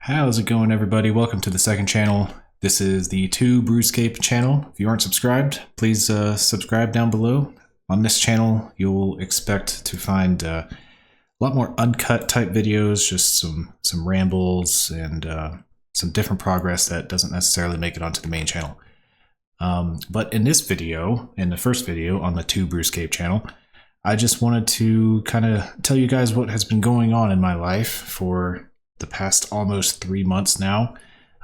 How's it going, everybody? Welcome to the second channel. This is the BrewScape channel. If you aren't subscribed, please subscribe down below. On this channel, you'll expect to find a lot more uncut type videos, just some rambles and some different progress that doesn't necessarily make it onto the main channel. But in this video, in the first video on the BrewScape channel, I just wanted to kind of tell you guys what has been going on in my life for the past almost 3 months now,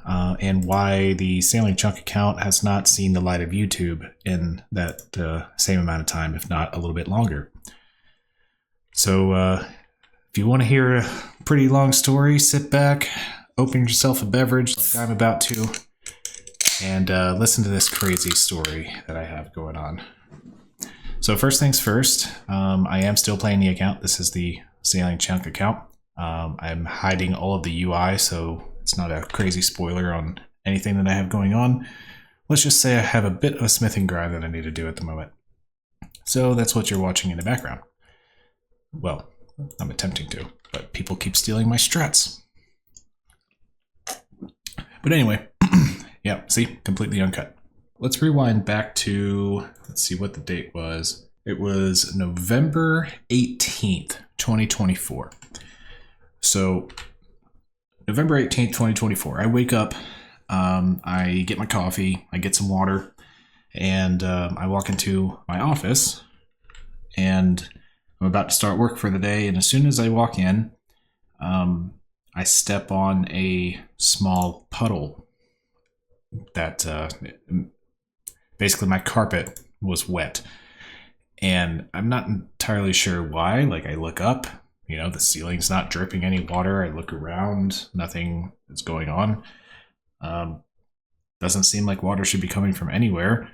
and why the Sailing Chunk account has not seen the light of YouTube in that same amount of time, if not a little bit longer. So if you want to hear a pretty long story, sit back, open yourself a beverage like I'm about to, and listen to this crazy story that I have going on. So first things first, I am still playing the account. This is the Sailing Chunk account. I'm hiding all of the UI, so it's not a crazy spoiler on anything that I have going on. Let's just say I have a bit of a smithing grind that I need to do at the moment. So that's what you're watching in the background. Well, I'm attempting to, but people keep stealing my struts. But anyway, yeah, see, completely uncut. Let's rewind back to, let's see what the date was. It was November 18th, 2024. So November 18th, 2024, I wake up, I get my coffee, I get some water, and I walk into my office, and I'm about to start work for the day. And as soon as I walk in, I step on a small puddle that basically my carpet was wet, and I'm not entirely sure why. Like, I look up, you know, the ceiling's not dripping any water. I look around, nothing is going on. Doesn't seem like water should be coming from anywhere.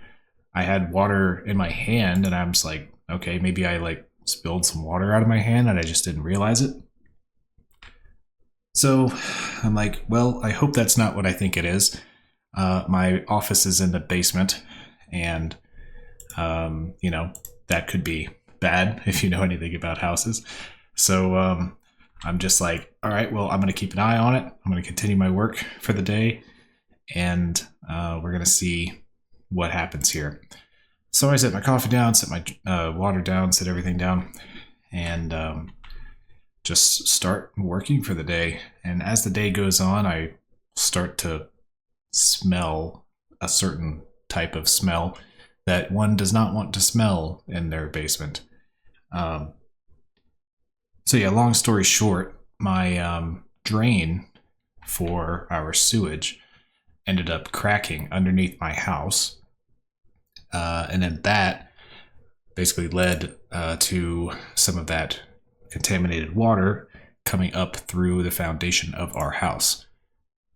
I had water in my hand, and I'm just like, okay, maybe I like spilled some water out of my hand and I just didn't realize it. So I'm like, well, I hope that's not what I think it is. My office is in the basement, and you know, that could be bad if you know anything about houses. So I'm just like, all right, well, I'm going to keep an eye on it. I'm going to continue my work for the day, and we're going to see what happens here. So I set my coffee down, set my water down, set everything down, and just start working for the day. And as the day goes on, I start to smell a certain type of smell that one does not want to smell in their basement. So yeah, long story short, my drain for our sewage ended up cracking underneath my house. And then that basically led to some of that contaminated water coming up through the foundation of our house.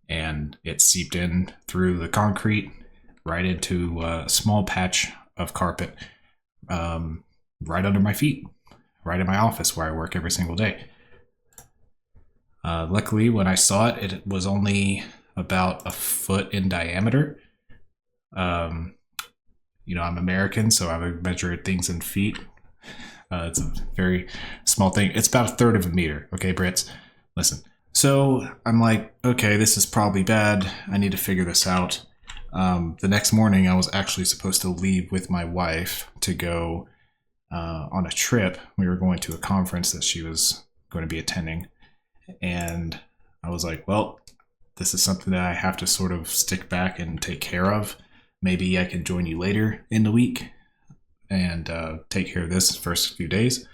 And it seeped in through the concrete right into a small patch of carpet right under my feet, right in my office where I work every single day. Luckily, when I saw it, it was only about a foot in diameter. You know, I'm American, so I would measure things in feet. It's a very small thing. It's about 1/3 of a meter. Okay, Brits, listen. So I'm like, okay, this is probably bad. I need to figure this out. The next morning, I was actually supposed to leave with my wife to go on a trip. We were going to a conference that she was going to be attending. And I was like, well, this is something that I have to sort of stick back and take care of. Maybe I can join you later in the week and take care of this first few days.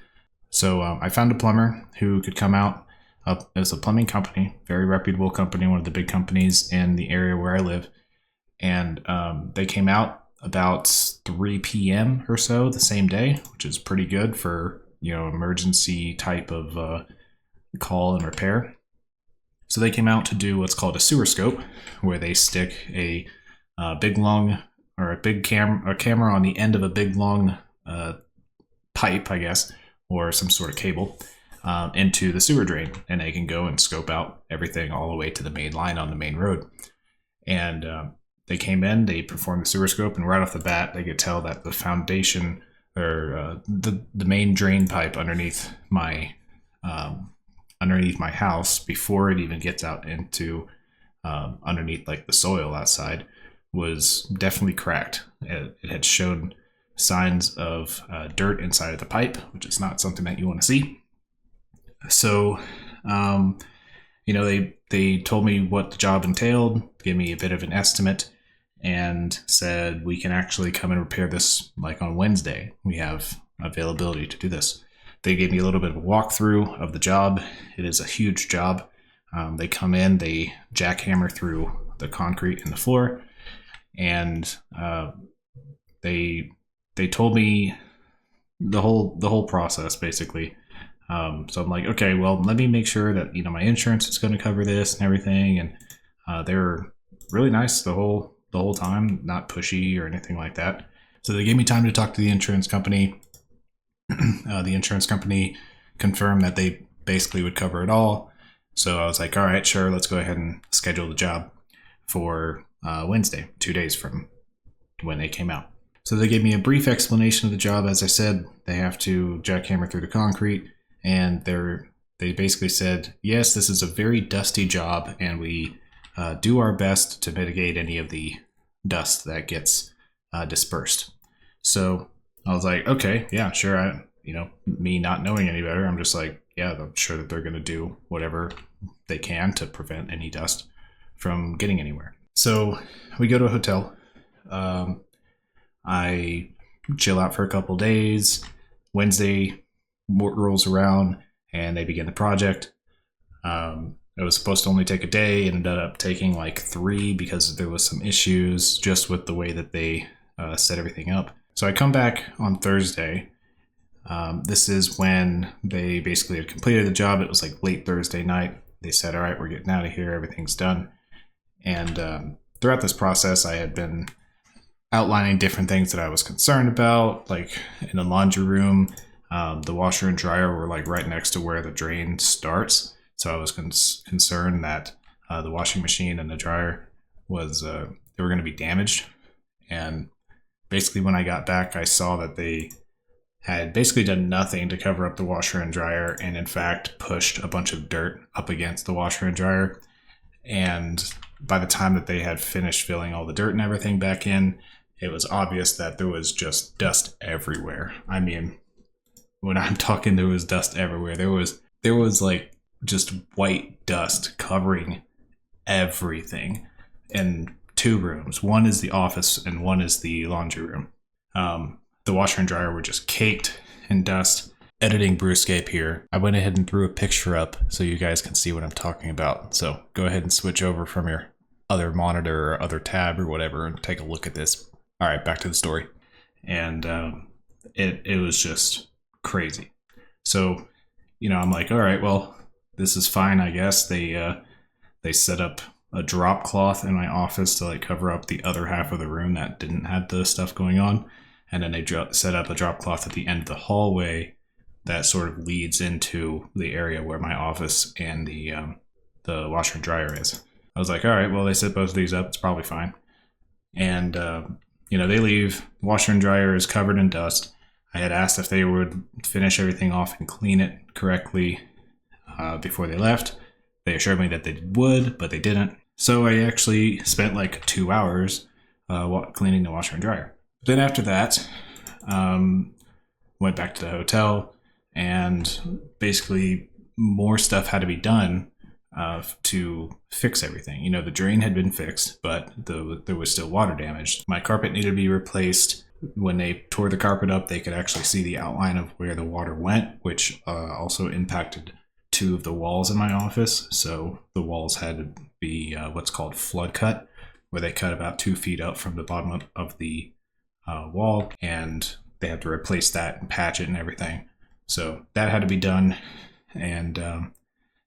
So I found a plumber who could come out. It was a plumbing company, very reputable company, one of the big companies in the area where I live. And they came out about 3 p.m. or so the same day, which is pretty good for, you know, emergency type of call and repair. So they came out to do what's called a sewer scope, where they stick a big long, or a big camera on the end of a big long pipe, I guess, or some sort of cable into the sewer drain, and they can go and scope out everything all the way to the main line on the main road. And they came in, they performed the sewer scope, and right off the bat, they could tell that the foundation, or the main drain pipe underneath my underneath my house before it even gets out into underneath like the soil outside was definitely cracked. It had shown signs of dirt inside of the pipe, which is not something that you want to see. So, they told me what the job entailed, gave me a bit of an estimate, and said we can actually come and repair this like on Wednesday. We have availability to do this. They gave me a little bit of a walkthrough of the job. It is a huge job. They come in, they jackhammer through the concrete in the floor, and they told me the whole process basically. So I'm like, okay, well, let me make sure that my insurance is going to cover this and everything. And they were really nice the whole time, not pushy or anything like that. So they gave me time to talk to the insurance company. The insurance company confirmed that they basically would cover it all. So I was like, all right, sure, let's go ahead and schedule the job for Wednesday, 2 days from when they came out. So they gave me a brief explanation of the job. As I said, they have to jackhammer through the concrete, and they basically said, yes, this is a very dusty job, and we do our best to mitigate any of the dust that gets dispersed. So I was like, okay, yeah, sure. Me not knowing any better, I'm just like, yeah, I'm sure that they're going to do whatever they can to prevent any dust from getting anywhere. So we go to a hotel. I chill out for a couple days. Wednesday rolls around and they begin the project. It was supposed to only take a day. It ended up taking like 3 because there was some issues just with the way that they set everything up. So I come back on Thursday. This is when they basically had completed the job. It was like late Thursday night. They said, all right, we're getting out of here. Everything's done. And throughout this process, I had been outlining different things that I was concerned about. Like in the laundry room, the washer and dryer were like right next to where the drain starts. So I was concerned that the washing machine and the dryer was, they were going to be damaged. And basically when I got back, I saw that they had basically done nothing to cover up the washer and dryer, and in fact pushed a bunch of dirt up against the washer and dryer. And by the time that they had finished filling all the dirt and everything back in, it was obvious that there was just dust everywhere. I mean, when I'm talking there was dust everywhere, there was like just white dust covering everything in 2 rooms. One is the office and one is the laundry room. The washer and dryer were just caked in dust. Editing BrewScape here. I went ahead and threw a picture up so you guys can see what I'm talking about. So go ahead and switch over from your other monitor or other tab or whatever and take a look at this. All right, back to the story. And it was just crazy. So, I'm like, all right, well, this is fine, I guess. They set up a drop cloth in my office to like cover up the other half of the room that didn't have the stuff going on. And then they set up a drop cloth at the end of the hallway that sort of leads into the area where my office and the washer and dryer is. I was like, all right, well, they set both of these up. It's probably fine. And, they leave. Washer and dryer is covered in dust. I had asked if they would finish everything off and clean it correctly before they left. They assured me that they would, but they didn't. So I actually spent like 2 hours cleaning the washer and dryer. Then after that, went back to the hotel, and basically more stuff had to be done to fix everything. The drain had been fixed, but there was still water damage. My carpet needed to be replaced. When they tore the carpet up, they could actually see the outline of where the water went, which also impacted 2 of the walls in my office. So the walls had to be what's called flood cut, where they cut about 2 feet up from the bottom of the wall, and they had to replace that and patch it and everything. So that had to be done. And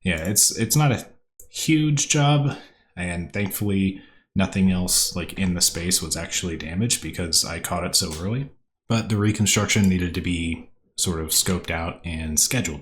it's not a huge job, and thankfully nothing else like in the space was actually damaged because I caught it so early. But the reconstruction needed to be sort of scoped out and scheduled.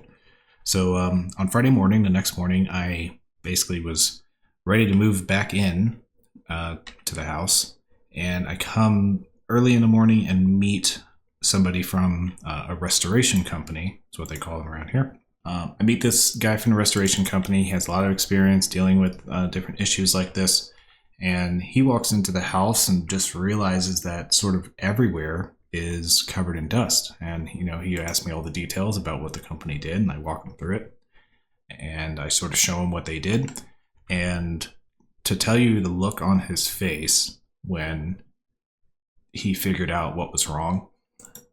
So on Friday morning, the next morning, I basically was ready to move back in to the house, and I come early in the morning and meet somebody from a restoration company. That's what they call them around here. I meet this guy from the restoration company. He has a lot of experience dealing with different issues like this. And he walks into the house and just realizes that sort of everywhere is covered in dust. And, he asked me all the details about what the company did, and I walk him through it. And I sort of show him what they did. And to tell you the look on his face when he figured out what was wrong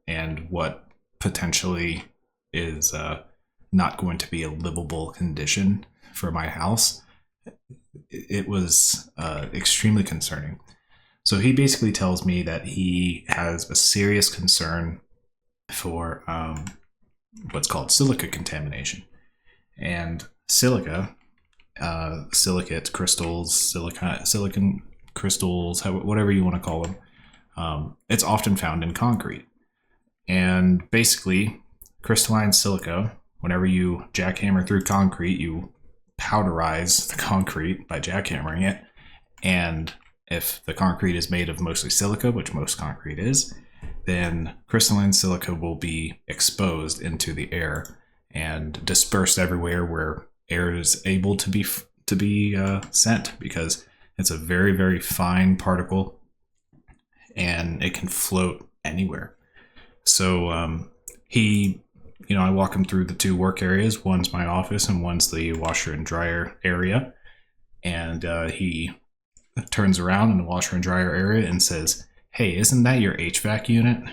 and what potentially is not going to be a livable condition for my house, it was extremely concerning. So he basically tells me that he has a serious concern for what's called silica contamination. And silica, silicate crystals, silicon crystals, whatever you want to call them, it's often found in concrete. And basically, crystalline silica, whenever you jackhammer through concrete, you powderize the concrete by jackhammering it. And if the concrete is made of mostly silica, which most concrete is, then crystalline silica will be exposed into the air and dispersed everywhere where air is able to be sent, because it's a very, very fine particle and it can float anywhere. So I walk him through the two work areas. One's my office and one's the washer and dryer area. And he turns around in the washer and dryer area and says, "Hey, isn't that your HVAC unit?"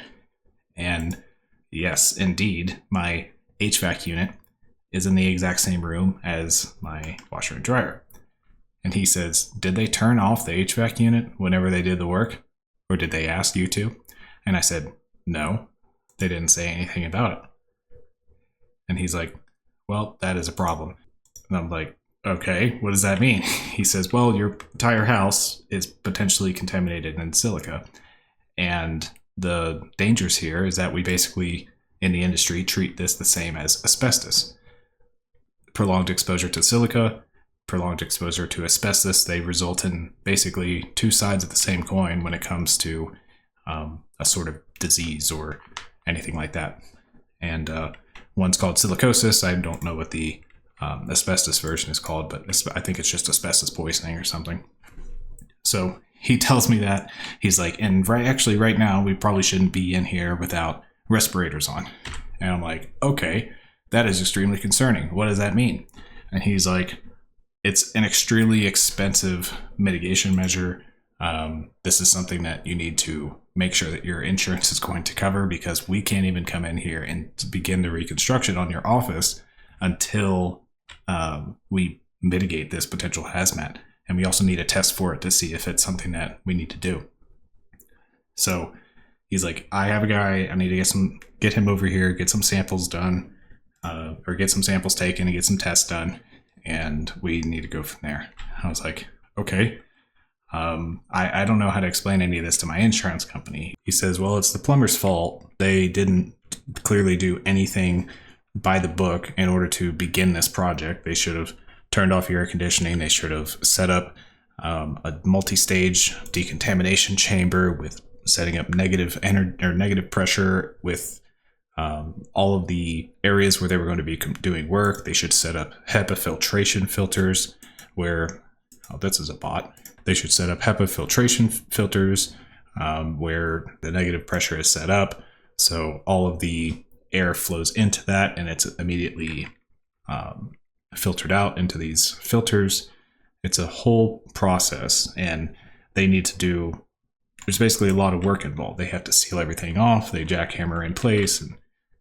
And yes, indeed, my HVAC unit is in the exact same room as my washer and dryer. And he says, "Did they turn off the HVAC unit whenever they did the work? Or did they ask you to?" And I said, "No, they didn't say anything about it." And he's like, "Well, that is a problem." And I'm like, "Okay, what does that mean?" He says, "Well, your entire house is potentially contaminated in silica. And the dangers here is that we basically, in the industry, treat this the same as asbestos. Prolonged exposure to silica, prolonged exposure to asbestos, they result in basically two sides of the same coin when it comes to a sort of disease or anything like that. And one's called silicosis. I don't know what the asbestos version is called, but I think it's just asbestos poisoning or something." So he tells me that. He's like, "And right now, we probably shouldn't be in here without respirators on." And I'm like, "Okay, that is extremely concerning. What does that mean?" And he's like, "It's an extremely expensive mitigation measure. This is something that you need to make sure that your insurance is going to cover, because we can't even come in here and begin the reconstruction on your office until we mitigate this potential hazmat. And we also need a test for it to see if it's something that we need to do." So he's like, "I have a guy, I need to get him over here, get some samples done, or get some samples taken and get some tests done, and we need to go from there." I was like, "Okay." I don't know how to explain any of this to my insurance company. He says, "Well, it's the plumber's fault. They didn't clearly do anything by the book in order to begin this project. They should have turned off your air conditioning. They should have set up a multi-stage decontamination chamber with setting up negative pressure with all of the areas where they were going to be doing work. They should set up HEPA filtration filters where..." Oh, this is a bot. "They should set up HEPA filtration filters where the negative pressure is set up, so all of the air flows into that and it's immediately filtered out into these filters." It's a whole process, and they need to do... There's basically a lot of work involved. They have to seal everything off, they jackhammer in place, and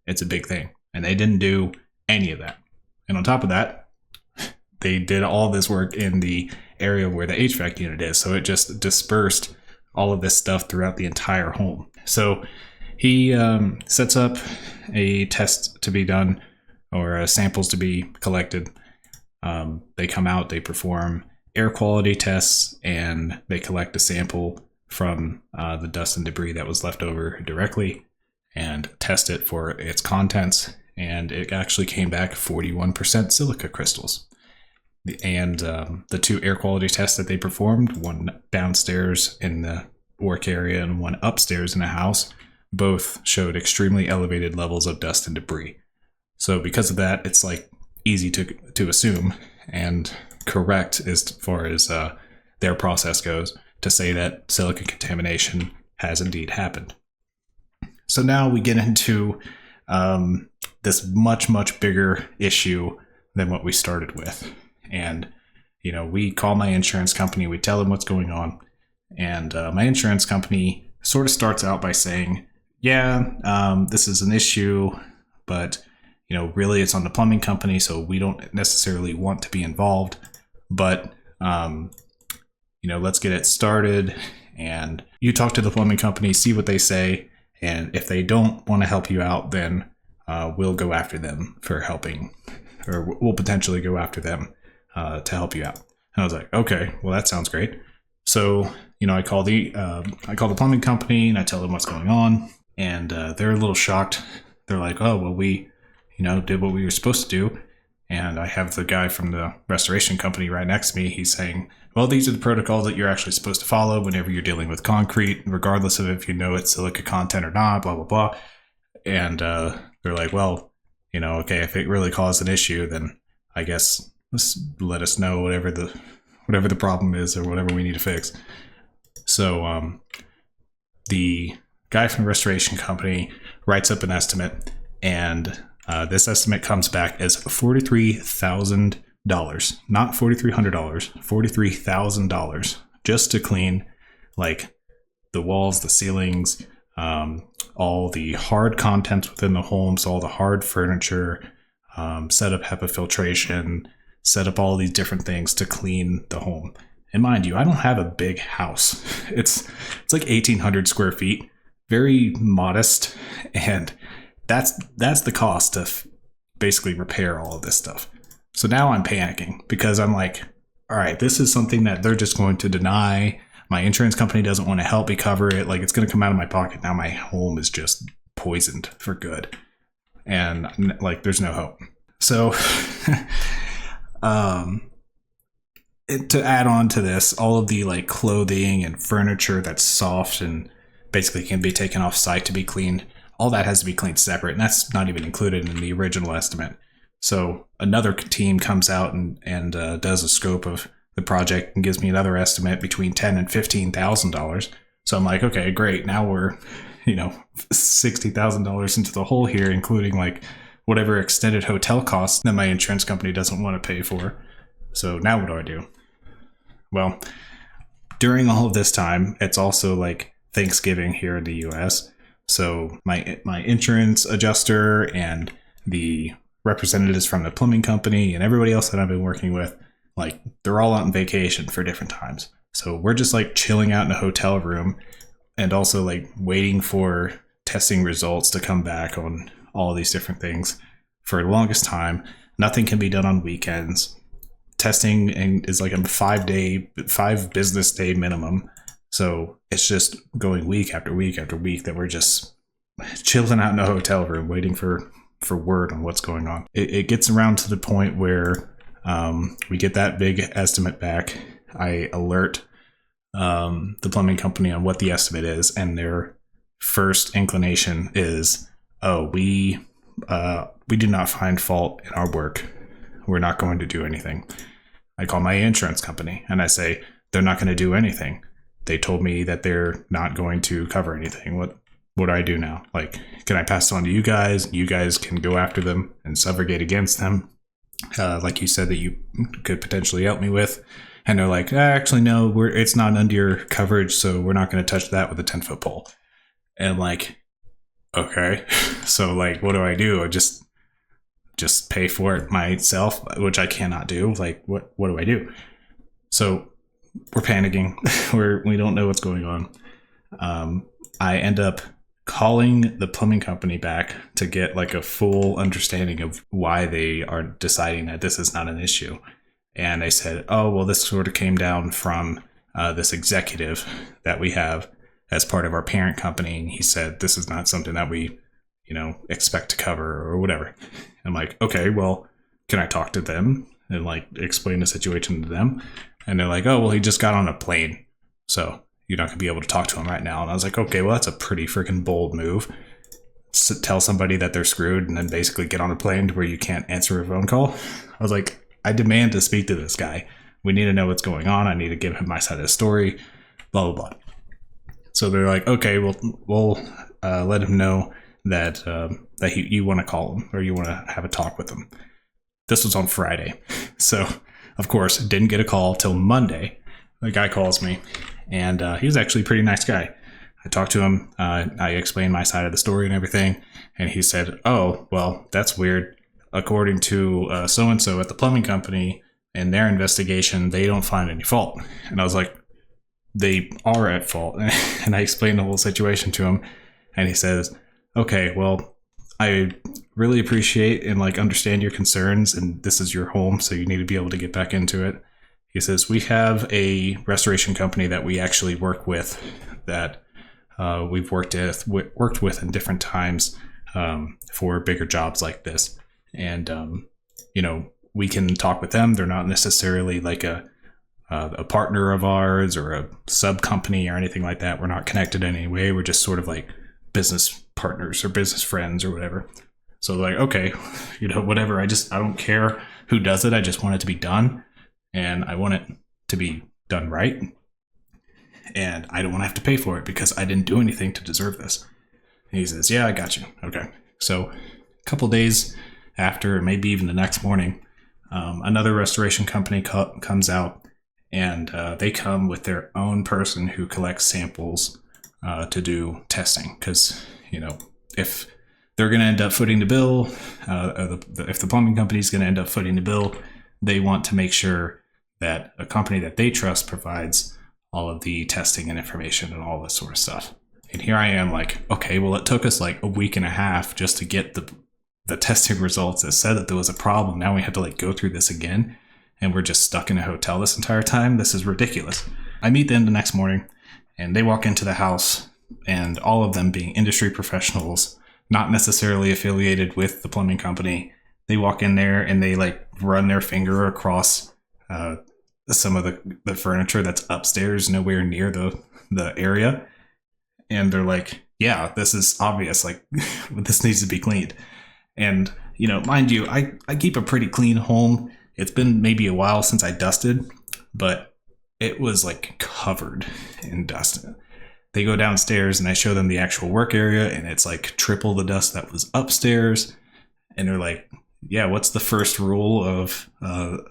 it's a big thing. And they didn't do any of that. And on top of that, they did all this work in the area where the HVAC unit is, so it just dispersed all of this stuff throughout the entire home. So he sets up a test to be done, or samples to be collected. They come out, they perform air quality tests, and they collect a sample from the dust and debris that was left over directly and test it for its contents. And it actually came back 41% silica crystals. And the two air quality tests that they performed, one downstairs in the work area and one upstairs in the house, both showed extremely elevated levels of dust and debris. So because of that, it's like easy to assume and correct as far as their process goes to say that silica contamination has indeed happened. So now we get into this much bigger issue than what we started with. And, you know, we call my insurance company, we tell them what's going on. And my insurance company sort of starts out by saying, yeah, this is an issue, but, you know, really it's on the plumbing company, so we don't necessarily want to be involved. But, you know, let's get it started. And you talk to the plumbing company, see what they say. And if they don't want to help you out, then we'll go after them for helping, or we'll potentially go after them to help you out. And I was like, okay, well, that sounds great. So, you know, I call the plumbing company and I tell them what's going on, and they're a little shocked. They're like, oh, well, we, you know, did what we were supposed to do. And I have the guy from the restoration company right next to me. He's saying, well, these are the protocols that you're actually supposed to follow whenever you're dealing with concrete, regardless of if you know it's silica content or not, blah, blah, blah. And they're like, well, you know, okay, if it really caused an issue, then I guess let us know whatever the problem is or whatever we need to fix. So the guy from the restoration company writes up an estimate, and this estimate comes back as $43,000, not $4,300, $43,000 just to clean like the walls, the ceilings, all the hard contents within the homes, all the hard furniture, set up HEPA filtration, set up all these different things to clean the home. And mind you, I don't have a big house. It's like 1,800 square feet, very modest, and that's the cost to basically repair all of this stuff. So now I'm panicking because I'm like, all right, this is something that they're just going to deny. My insurance company doesn't want to help me cover it. Like, it's going to come out of my pocket. Now my home is just poisoned for good. And like, there's no hope. So to add on to this, all of the like clothing and furniture that's soft and basically can be taken off site to be cleaned, all that has to be cleaned separate, and that's not even included in the original estimate. So another team comes out and does a scope of the project and gives me another estimate between $10,000 and $15,000. So I'm like, okay, great. Now we're, you know, $60,000 into the hole here, including like whatever extended hotel costs that my insurance company doesn't want to pay for. So now what do? Well, during all of this time, it's also like Thanksgiving here in the US. So my insurance adjuster and the representatives from the plumbing company and everybody else that I've been working with, like, they're all out on vacation for different times. So we're just like chilling out in a hotel room and also like waiting for testing results to come back on all of these different things for the longest time. Nothing can be done on weekends. Testing is like a 5 business day minimum. So it's just going week after week after week that we're just chilling out in a hotel room waiting for word on what's going on. It gets around to the point where we get that big estimate back. I alert the plumbing company on what the estimate is, and their first inclination is, oh, we do not find fault in our work. We're not going to do anything. I call my insurance company and I say, they're not going to do anything. They told me that they're not going to cover anything. What do I do now? Like, can I pass it on to you guys? You guys can go after them and subrogate against them, like you said that you could potentially help me with. And they're like, actually, no, it's not under your coverage, so we're not going to touch that with a 10-foot pole. And I'm like, okay, so like, what do? I just pay for it myself, which I cannot do. Like, what do I do? So we're panicking. We don't know what's going on. I end up calling the plumbing company back to get like a full understanding of why they are deciding that this is not an issue. And they said, oh, well, this sort of came down from this executive that we have as part of our parent company. And he said, this is not something that we, expect to cover or whatever. I'm like, okay, well, can I talk to them and like explain the situation to them? And they're like, oh, well, he just got on a plane, so you're not gonna be able to talk to him right now. And I was like, okay, well, that's a pretty freaking bold move. tell somebody that they're screwed and then basically get on a plane to where you can't answer a phone call. I was like, I demand to speak to this guy. We need to know what's going on. I need to give him my side of the story, blah, blah, blah. So they're like, okay, we'll let him know that you want to call him or you want to have a talk with him. This was on Friday. So, of course, didn't get a call till Monday. The guy calls me, and he was actually a pretty nice guy. I talked to him. I explained my side of the story and everything, and he said, oh, well, that's weird. According to so-and-so at the plumbing company, in their investigation, they don't find any fault. And I was like, they are at fault. And I explained the whole situation to him, and he says, okay, well, I really appreciate and understand your concerns, and this is your home, so you need to be able to get back into it. He says, we have a restoration company that we actually work with that we've worked with in different times for bigger jobs like this. And, we can talk with them. They're not necessarily like a partner of ours or a sub company or anything like that. We're not connected in any way. We're just sort of like business partners or business friends or whatever. So like, okay, whatever. I don't care who does it. I just want it to be done, and I want it to be done right. And I don't want to have to pay for it because I didn't do anything to deserve this. And he says, yeah, I got you. Okay. So a couple days after, maybe even the next morning, another restoration company comes out, and they come with their own person who collects samples to do testing. Because, if they're going to end up footing the bill, if the plumbing company is going to end up footing the bill, they want to make sure that a company that they trust provides all of the testing and information and all this sort of stuff. And here I am like, okay, well, it took us like a week and a half just to get the testing results that said that there was a problem. Now we had to go through this again, and we're just stuck in a hotel this entire time. This is ridiculous. I meet them the next morning, and they walk into the house, and all of them being industry professionals, not necessarily affiliated with the plumbing company. They walk in there and they run their finger across some of the furniture that's upstairs, nowhere near the area. And they're like, yeah, this is obvious. This needs to be cleaned. And, mind you, I keep a pretty clean home. It's been maybe a while since I dusted, but it was covered in dust. They go downstairs and I show them the actual work area, and it's triple the dust that was upstairs. And they're like, yeah, what's the first rule of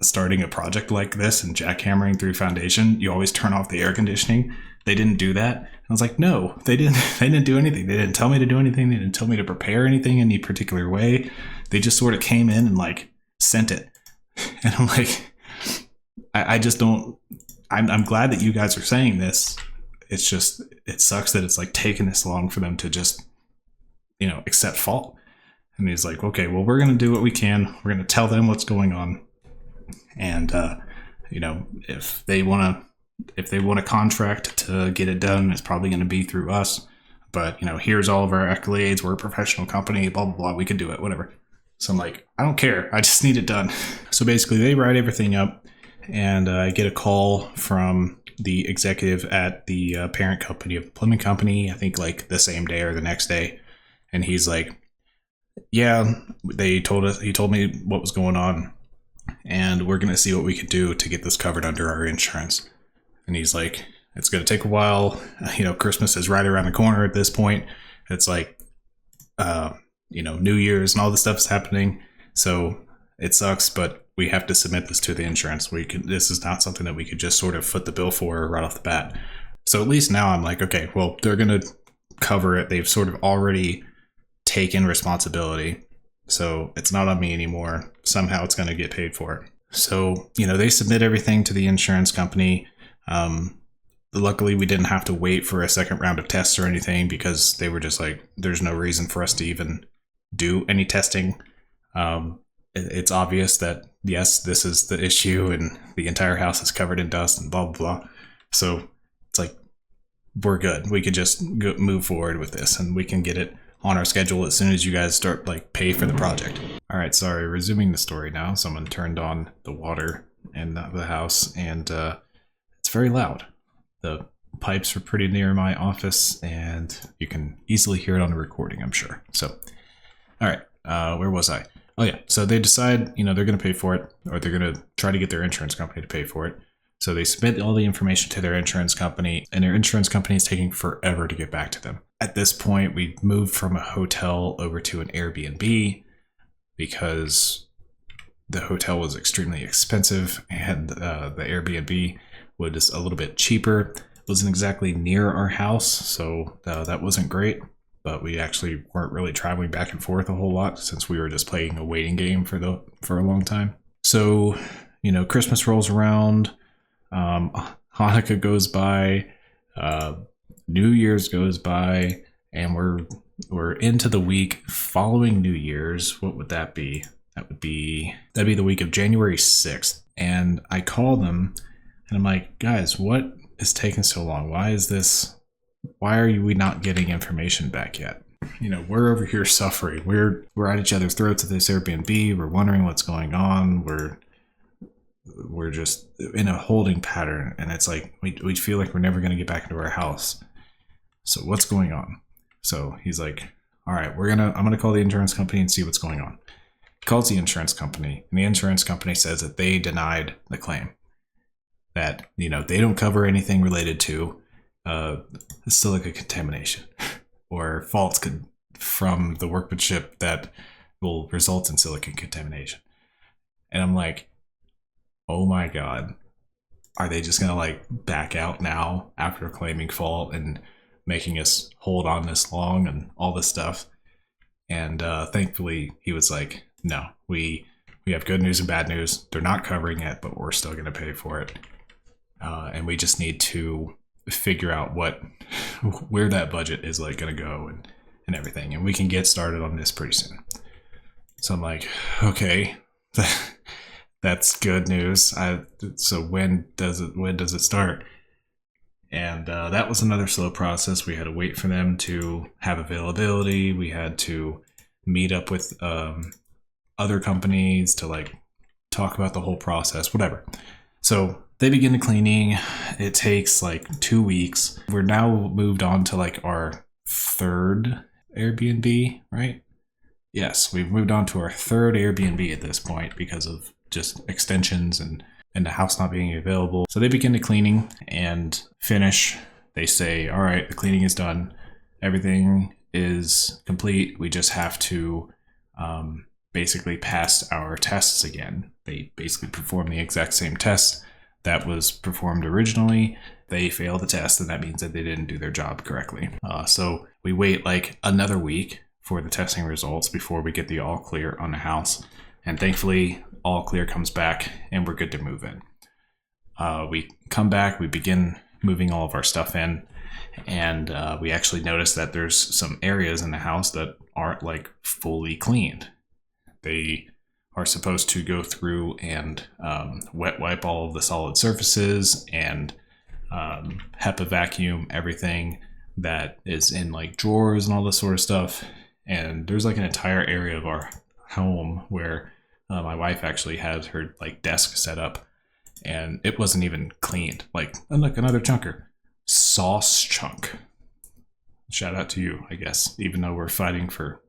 starting a project like this and jackhammering through foundation? You always turn off the air conditioning. They didn't do that. I was like, no, they didn't do anything. They didn't tell me to do anything. They didn't tell me to prepare anything in any particular way. They just sort of came in and sent it. And I'm like, I just don't, I'm glad that you guys are saying this. It's just, it sucks that it's taken this long for them to just, accept fault. And he's like, okay, well, we're going to do what we can. We're going to tell them what's going on. And, if they want to contract to get it done, it's probably going to be through us. But, here's all of our accolades. We're a professional company, blah, blah, blah. We can do it, whatever. So I'm like, I don't care. I just need it done. So basically they write everything up, and I get a call from the executive at the parent company of the plumbing company, I think the same day or the next day. And he's like, yeah, he told me what was going on, and we're going to see what we can do to get this covered under our insurance. And he's like, it's going to take a while. Christmas is right around the corner at this point. It's New Year's and all this stuff is happening. So it sucks, but we have to submit this to the insurance. This is not something that we could just sort of foot the bill for right off the bat. So at least now I'm like, okay, well, they're going to cover it. They've sort of already taken responsibility. So it's not on me anymore. Somehow it's going to get paid for it. So, they submit everything to the insurance company. Luckily, we didn't have to wait for a second round of tests or anything, because they were just like, there's no reason for us to even do any testing. It's obvious that, yes, this is the issue, and the entire house is covered in dust and blah, blah, blah. So it's we're good. We could just move forward with this, and we can get it on our schedule as soon as you guys start pay for the project. All right, sorry, resuming the story now. Someone turned on the water in the house, and it's very loud. The pipes are pretty near my office, and you can easily hear it on the recording, I'm sure. So, all right, where was I? Oh yeah, so they decide, they're going to pay for it, or they're going to try to get their insurance company to pay for it. So they submit all the information to their insurance company, and their insurance company is taking forever to get back to them. At this point, we moved from a hotel over to an Airbnb because the hotel was extremely expensive, and the Airbnb was a little bit cheaper. It wasn't exactly near our house, so that wasn't great. But we actually weren't really traveling back and forth a whole lot since we were just playing a waiting game for a long time. So, Christmas rolls around, Hanukkah goes by, New Year's goes by, and we're into the week following New Year's. What would that be? That'd be the week of January 6th. And I call them and I'm like, guys, what is taking so long? Why are we not getting information back yet? We're over here suffering. We're at each other's throats at this Airbnb. We're wondering what's going on. We're just in a holding pattern, and it's like we feel like we're never going to get back into our house. So what's going on? So he's like, all right, I'm gonna call the insurance company and see what's going on. He calls the insurance company, and the insurance company says that they denied the claim, that they don't cover anything related to silica contamination or faults from the workmanship that will result in silica contamination. And I'm like, oh my God, are they just gonna back out now after claiming fault and making us hold on this long and all this stuff? And thankfully he was like, no, we have good news and bad news. They're not covering it, but we're still gonna pay for it. And we just need to figure out where that budget is gonna go and everything. And we can get started on this pretty soon. So I'm like, okay, that's good news. So when does it start? And that was another slow process. We had to wait for them to have availability. We had to meet up with other companies to talk about the whole process, whatever. So they begin the cleaning. It takes 2 weeks. We're now moved on to our third Airbnb, right? Yes, we've moved on to our third Airbnb at this point because of just extensions and the house not being available. So they begin the cleaning and finish. They say, all right, the cleaning is done. Everything is complete. We just have to basically pass our tests again. They basically perform the exact same test that was performed originally. They fail the test, and that means that they didn't do their job correctly. So we wait another week for the testing results before we get the all clear on the house. And thankfully, all clear comes back and we're good to move in. We come back, we begin moving all of our stuff in, and we actually notice that there's some areas in the house that aren't fully cleaned. They are supposed to go through and wet wipe all of the solid surfaces and HEPA vacuum everything that is in drawers and all this sort of stuff. And there's an entire area of our home where my wife actually has her desk set up, and it wasn't even cleaned. And look, another chunker, Sauce Chunk. Shout out to you, I guess, even though we're fighting for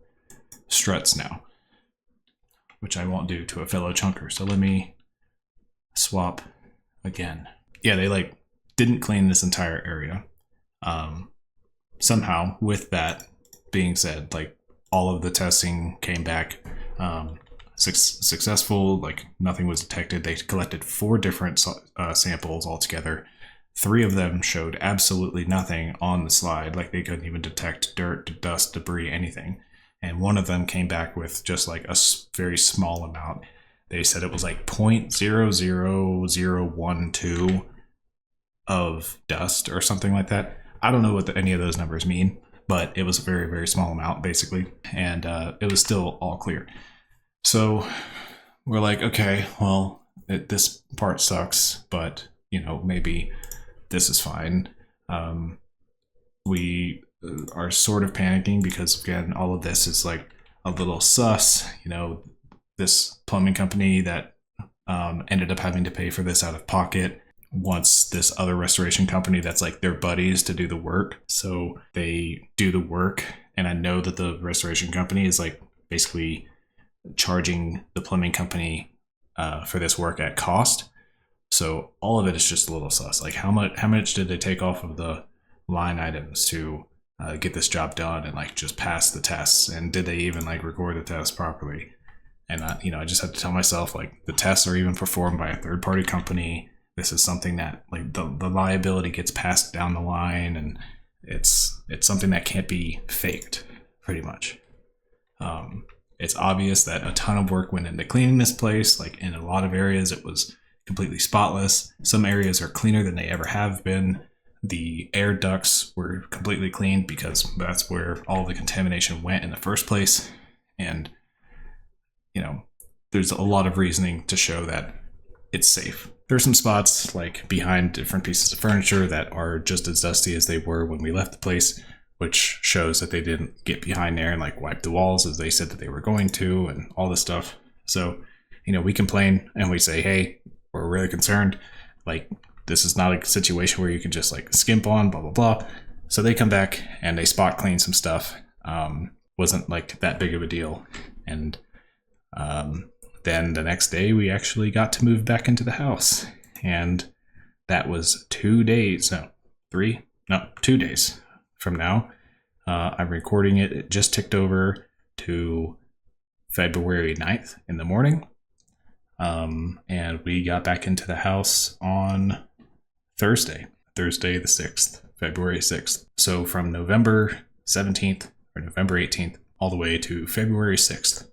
struts now, which I won't do to a fellow chunker. So let me swap again. Yeah, they didn't clean this entire area. Somehow, with that being said, all of the testing came back successful. Nothing was detected. They collected 4 different samples altogether. 3 of them showed absolutely nothing on the slide. They couldn't even detect dirt, dust, debris, anything. And 1 of them came back with just a very small amount. They said it was 0.00012 of dust or something like that. I don't know what any of those numbers mean, but it was a very, very small amount basically. And it was still all clear. So we're okay, well, this part sucks, but maybe this is fine. We are sort of panicking because again, all of this is a little sus. This plumbing company that ended up having to pay for this out of pocket wants this other restoration company that's like their buddies to do the work. So they do the work, and I know that the restoration company is like basically charging the plumbing company for this work at cost. So all of it is just a little sus. Like how much did they take off of the line items to get this job done and like just pass the tests? And did they even like record the tests properly? And I just have to tell myself, like, the tests are even performed by a third-party company. This is something that like the liability gets passed down the line, and it's something that can't be faked, pretty much. It's obvious that a ton of work went into cleaning this place. Like in a lot of areas, it was completely spotless. Some areas are cleaner than they ever have been. The air ducts were completely cleaned because that's where all the contamination went in the first place. And there's a lot of reasoning to show that it's safe. There's some spots like behind different pieces of furniture that are just as dusty as they were when we left the place, which shows that they didn't get behind there and like wipe the walls as they said that they were going to, and all this stuff. So, we complain and we say, hey, we're really concerned. Like, this is not a situation where you can just like skimp on, blah, blah, blah. So they come back and they spot clean some stuff. Wasn't like that big of a deal. And then the next day we actually got to move back into the house. And that was 2 days. 2 days from now. I'm recording it. It just ticked over to February 9th in the morning. And we got back into the house on Thursday the 6th, February 6th. So from November 17th or November 18th all the way to February 6th,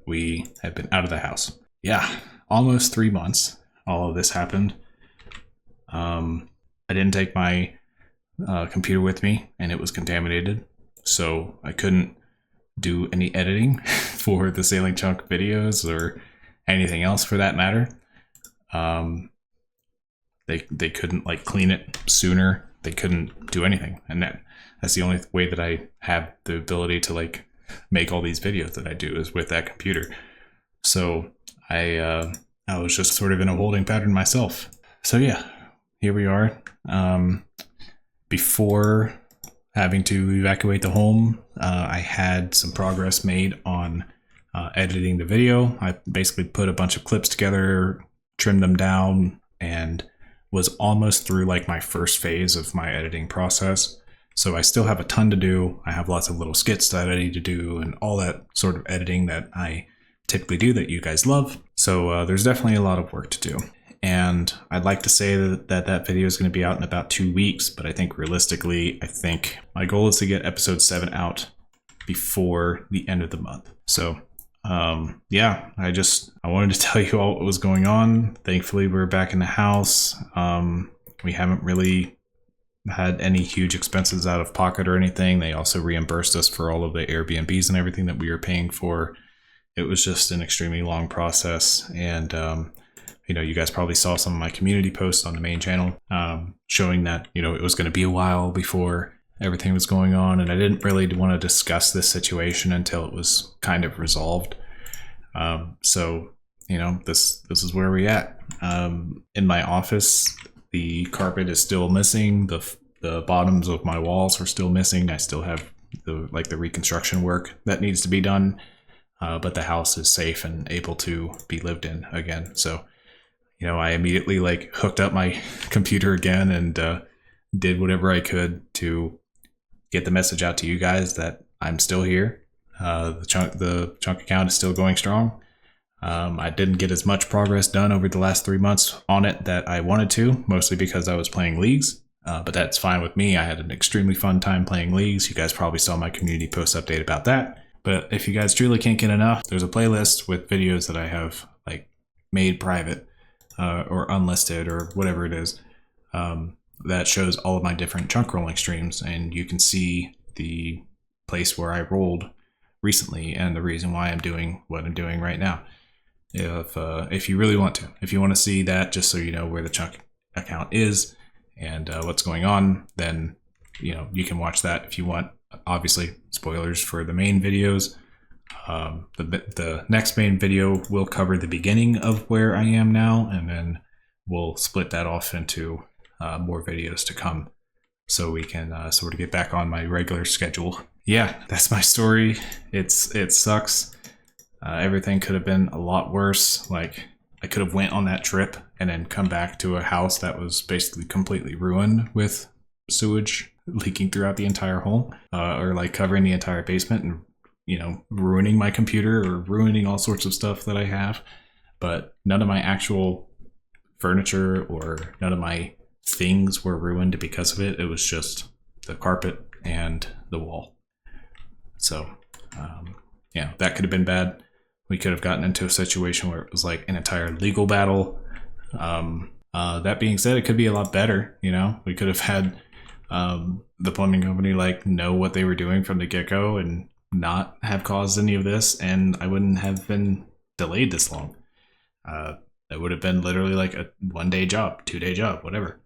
we have been out of the house. Yeah, almost 3 months. All of this happened. I didn't take my computer with me, and it was contaminated, so I couldn't do any editing for the Sailing Chunk videos or anything else for that matter. They couldn't like clean it sooner. They couldn't do anything, and that's the only way that I have the ability to like make all these videos that I do is with that computer. So I was just sort of in a holding pattern myself. So yeah, here we are. Before having to evacuate the home, I had some progress made on editing the video. I basically put a bunch of clips together, trimmed them down, and was almost through like my first phase of my editing process. So I still have a ton to do. I have lots of little skits that I need to do and all that sort of editing that I typically do that you guys love. So there's definitely a lot of work to do. And I'd like to say that video is going to be out in about 2 weeks, but I think realistically, my goal is to get episode 7 out before the end of the month. So yeah, I wanted to tell you all what was going on. Thankfully, we're back in the house. We haven't really had any huge expenses out of pocket or anything. They also reimbursed us for all of the Airbnbs and everything that we were paying for. It was just an extremely long process. And, you guys probably saw some of my community posts on the main channel, showing that, it was going to be a while before everything was going on. And I didn't really want to discuss this situation until it was kind of resolved. So, this is where we're at. In my office, the carpet is still missing. The bottoms of my walls are still missing. I still have the reconstruction work that needs to be done. But the house is safe and able to be lived in again. So, I immediately hooked up my computer again and did whatever I could to get the message out to you guys that I'm still here. The chunk account is still going strong. I didn't get as much progress done over the last 3 months on it that I wanted to, mostly because I was playing leagues. But that's fine with me. I had an extremely fun time playing leagues. You guys probably saw my community post update about that. But if you guys truly can't get enough, there's a playlist with videos that I have made private or unlisted or whatever it is that shows all of my different chunk rolling streams, and you can see the place where I rolled recently and the reason why I'm doing what I'm doing right now. If you really want to, if you want to see that, just so you know where the chunk account is and what's going on, then you can watch that if you want. Obviously, spoilers for the main videos. The next main video will cover the beginning of where I am now, and then we'll split that off into more videos to come, so we can sort of get back on my regular schedule. Yeah, that's my story. It sucks. Everything could have been a lot worse. Like, I could have went on that trip and then come back to a house that was basically completely ruined with sewage leaking throughout the entire home, or like covering the entire basement and, you know, ruining my computer or ruining all sorts of stuff that I have. But none of my actual furniture or none of my things were ruined because of it. It was just the carpet and the wall. So, yeah, that could have been bad. We could have gotten into a situation where it was like an entire legal battle. That being said, it could be a lot better. You know, we could have had the plumbing company like know what they were doing from the get-go and not have caused any of this, and I wouldn't have been delayed this long. It would have been literally like a 1-day job, 2-day job, whatever.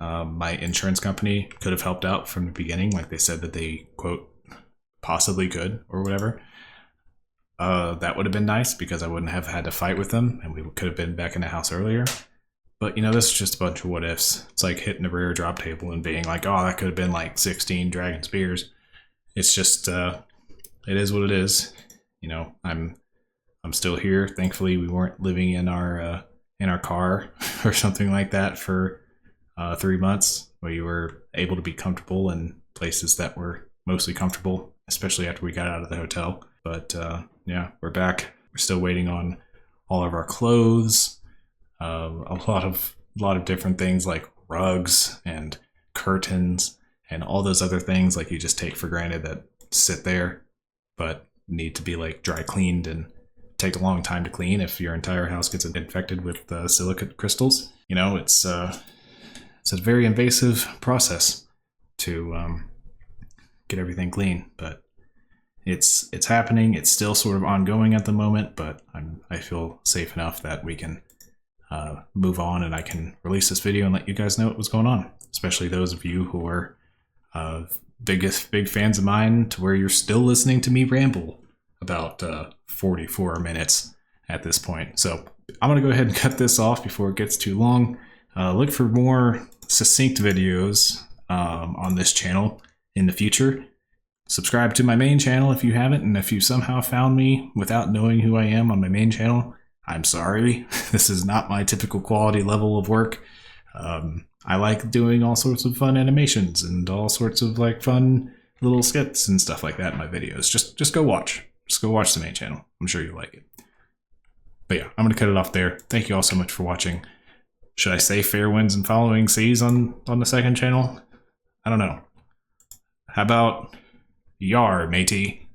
My insurance company could have helped out from the beginning, like they said that they, quote, possibly could or whatever. That would have been nice because I wouldn't have had to fight with them and we could have been back in the house earlier. But, you know, this is just a bunch of what ifs. It's like hitting the rare drop table and being like, oh, that could have been like 16 dragon spears. It's just, it is what it is. You know, I'm still here. Thankfully, we weren't living in our car or something like that for 3 months. We were able to be comfortable in places that were mostly comfortable, especially after we got out of the hotel. But yeah, we're back. We're still waiting on all of our clothes, a lot of different things like rugs and curtains and all those other things like you just take for granted that sit there but need to be like dry cleaned and take a long time to clean if your entire house gets infected with silicate crystals. You know, it's a very invasive process to get everything clean, but it's happening. It's still sort of ongoing at the moment, but I feel safe enough that we can move on and I can release this video and let you guys know what was going on, especially those of you who are big fans of mine to where you're still listening to me ramble about 44 minutes at this point. So I'm going to go ahead and cut this off before it gets too long. Look for more succinct videos on this channel in the future. Subscribe to my main channel if you haven't, and if you somehow found me without knowing who I am on my main channel, I'm sorry. This is not my typical quality level of work. I like doing all sorts of fun animations and all sorts of like fun little skits and stuff like that in my videos. Just go watch. Just go watch the main channel. I'm sure you'll like it. But yeah, I'm going to cut it off there. Thank you all so much for watching. Should I say fair winds and following seas on the second channel? I don't know. How about yar, matey?